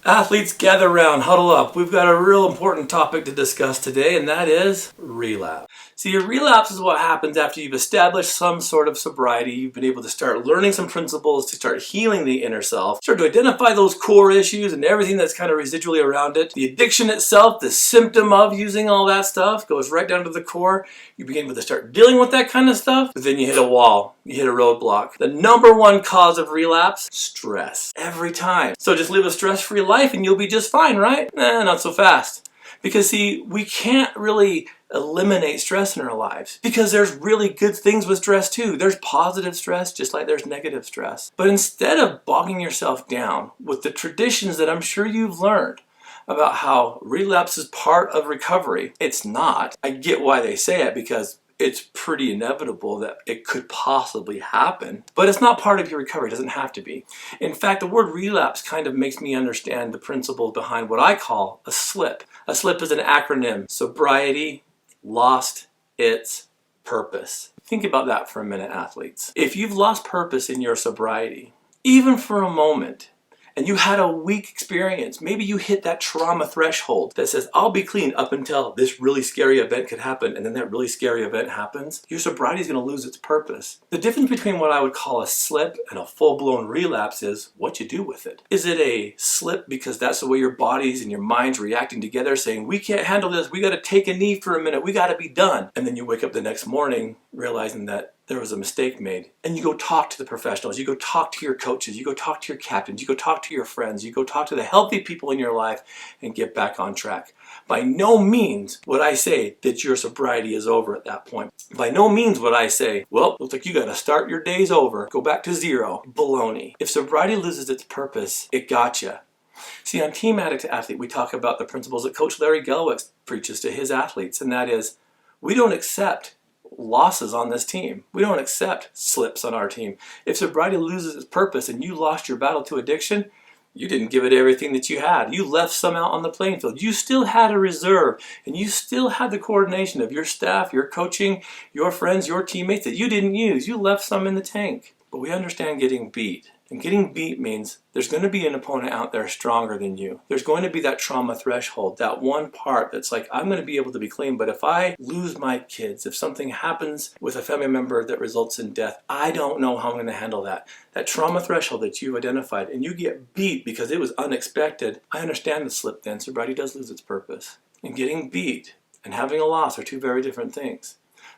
Athletes, gather around, huddle up. We've got a real important topic to discuss today, and that is relapse. See, a relapse is what happens after you've established some sort of sobriety. You've been able to start learning some principles, to start healing the inner self, start to identify those core issues and everything that's kind of residually around it. The addiction itself, the symptom of using all that stuff, goes right down to the core. You begin to start dealing with that kind of stuff, but then you hit a wall. You hit a roadblock. The number one cause of relapse? Stress. Every time. So just live a stress-free life and you'll be just fine, right? Not so fast. Because see, we can't really eliminate stress in our lives because there's really good things with stress too. There's positive stress just like there's negative stress. But instead of bogging yourself down with the traditions that I'm sure you've learned about how relapse is part of recovery, it's not. I get why they say it because it's pretty inevitable that it could possibly happen, but it's not part of your recovery. It doesn't have to be. In fact, the word relapse kind of makes me understand the principle behind what I call a SLIP. A SLIP is an acronym: Sobriety Lost Its Purpose. Think about that for a minute, athletes. If you've lost purpose in your sobriety, even for a moment, and you had a weak experience, maybe you hit that trauma threshold that says, I'll be clean up until this really scary event could happen, and then that really scary event happens, your sobriety is going to lose its purpose. The difference between what I would call a slip and a full-blown relapse is what you do with it. Is it a slip because that's the way your bodies and your minds reacting together, saying, we can't handle this, we got to take a knee for a minute, we got to be done. And then you wake up the next morning realizing that there was a mistake made, and you go talk to the professionals, you go talk to your coaches, you go talk to your captains, you go talk to your friends, you go talk to the healthy people in your life and get back on track. By no means would I say that your sobriety is over at that point. By no means would I say, well, looks like you got to start your days over, go back to zero. Baloney. If sobriety loses its purpose, it gotcha. See, on Team Addict II Athlete, we talk about the principles that Coach Larry Gelwick preaches to his athletes, and that is, we don't accept losses on this team. We don't accept slips on our team. If sobriety loses its purpose and you lost your battle to addiction, you didn't give it everything that you had. You left some out on the playing field. You still had a reserve, and you still had the coordination of your staff, your coaching, your friends, your teammates that you didn't use. You left some in the tank. But we understand getting beat. And getting beat means there's going to be an opponent out there stronger than you. There's going to be that trauma threshold, that one part that's like, I'm going to be able to be clean, but if I lose my kids, if something happens with a family member that results in death, I don't know how I'm going to handle that. That trauma threshold that you've identified, and you get beat because it was unexpected. I understand the slip then. Sobriety does lose its purpose. And getting beat and having a loss are two very different things.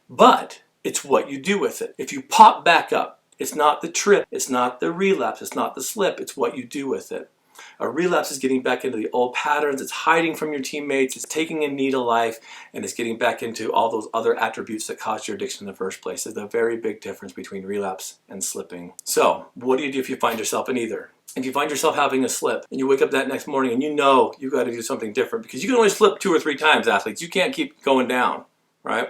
But it's what you do with it. If you pop back up, it's not the trip, it's not the relapse, it's not the slip, it's what you do with it. A relapse is getting back into the old patterns, it's hiding from your teammates, it's taking a knee to life, and it's getting back into all those other attributes that caused your addiction in the first place. There's a very big difference between relapse and slipping. So, what do you do if you find yourself in either? If you find yourself having a slip, and you wake up that next morning and you know you've got to do something different, because you can only slip 2 or 3 times, athletes. You can't keep going down, right?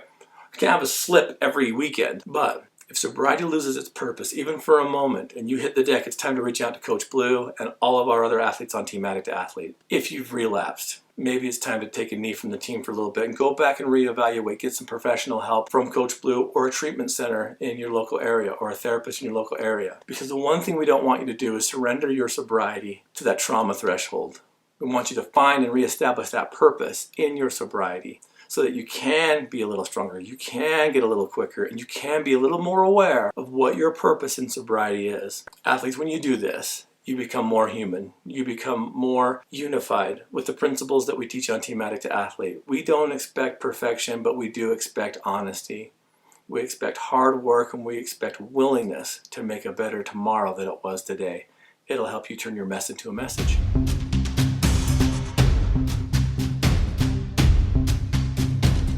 You can't have a slip every weekend, but if sobriety loses its purpose, even for a moment, and you hit the deck, it's time to reach out to Coach Blu and all of our other athletes on Team Addict II Athlete. If you've relapsed, maybe it's time to take a knee from the team for a little bit and go back and reevaluate, get some professional help from Coach Blu or a treatment center in your local area or a therapist in your local area. Because the one thing we don't want you to do is surrender your sobriety to that trauma threshold. We want you to find and reestablish that purpose in your sobriety, so that you can be a little stronger, you can get a little quicker, and you can be a little more aware of what your purpose in sobriety is. Athletes, when you do this, you become more human. You become more unified with the principles that we teach on Team Addict II Athlete. We don't expect perfection, but we do expect honesty. We expect hard work, and we expect willingness to make a better tomorrow than it was today. It'll help you turn your mess into a message.